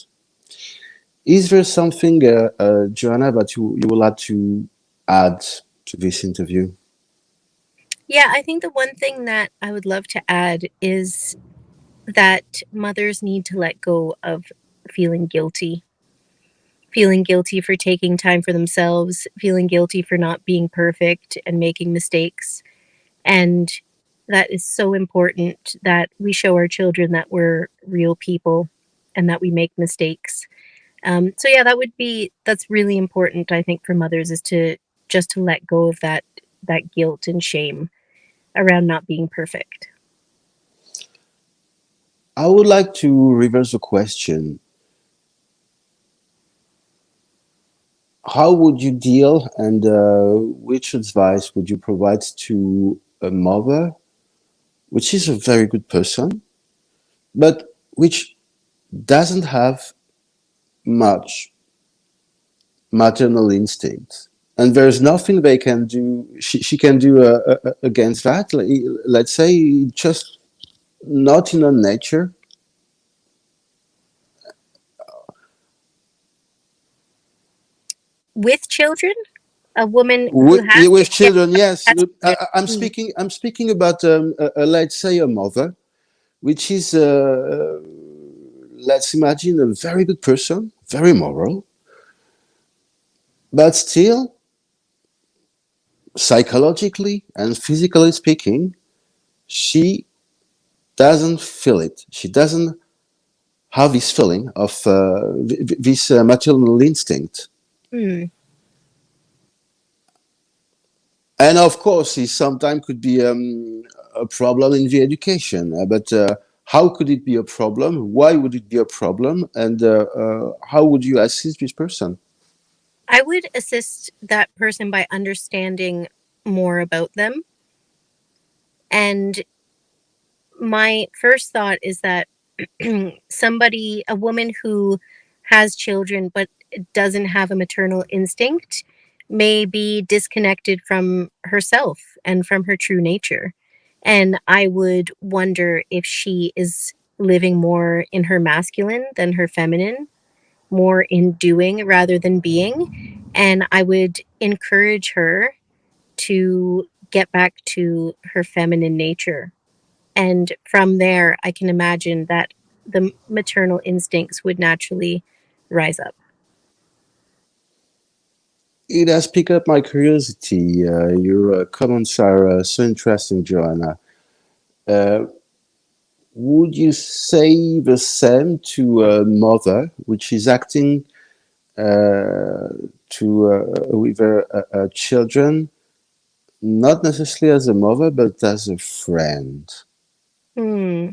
Is there something, Joanna, that you would like to add to this interview? Yeah, I think the one thing that I would love to add is that mothers need to let go of feeling guilty, feeling guilty for taking time for themselves, feeling guilty for not being perfect and making mistakes. And that is so important that we show our children that we're real people and that we make mistakes. So yeah, that's really important, I think, for mothers, is to just to let go of that guilt and shame around not being perfect. I would like to reverse the question. How would you deal, and which advice would you provide to a mother, which is a very good person, but which doesn't have much maternal instinct? And there's nothing they can do, she can do against that. Let's say just not in her nature. With children, a woman who has With yeah, children, yes. that's children. I'm Mm, speaking. I'm speaking about, let's say, a mother, which is, let's imagine, a very good person, very moral, but still, psychologically and physically speaking, she doesn't feel it. She doesn't have this feeling of this maternal instinct. mm. And of course, it sometimes could be a problem in the education. But how could it be a problem? Why would it be a problem? And how would you assist this person? I would assist that person by understanding more about them. And my first thought is that a woman who has children but doesn't have a maternal instinct, may be disconnected from herself and from her true nature. And I would wonder if she is living more in her masculine than her feminine, more in doing rather than being. And I would encourage her to get back to her feminine nature. And from there, I can imagine that the maternal instincts would naturally rise up. It has picked up my curiosity. Your comments are so interesting, Joanna. Uh, would you say the same to a mother, which is acting to with her children, not necessarily as a mother, but as a friend? Hmm.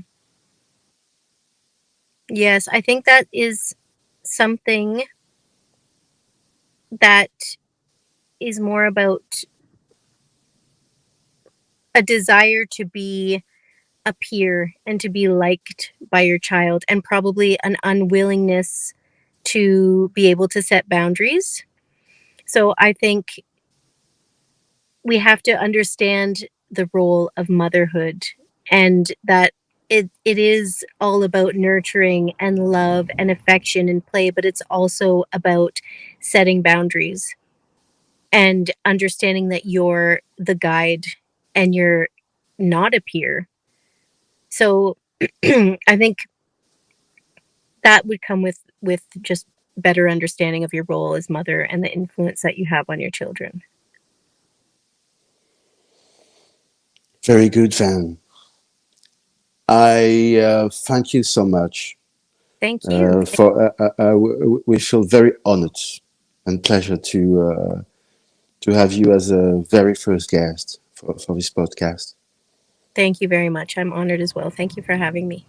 Yes, I think that is something that is more about a desire to be a peer and to be liked by your child, and probably an unwillingness to be able to set boundaries. So I think we have to understand the role of motherhood, and that it is all about nurturing and love and affection and play, but it's also about setting boundaries and understanding that you're the guide and you're not a peer. So I think that would come with just better understanding of your role as mother and the influence that you have on your children. Very good, Van. I thank you so much Thank you. for. We feel very honored and pleasure to have you as a very first guest for this podcast. Thank you very much. I'm honored as well. Thank you for having me.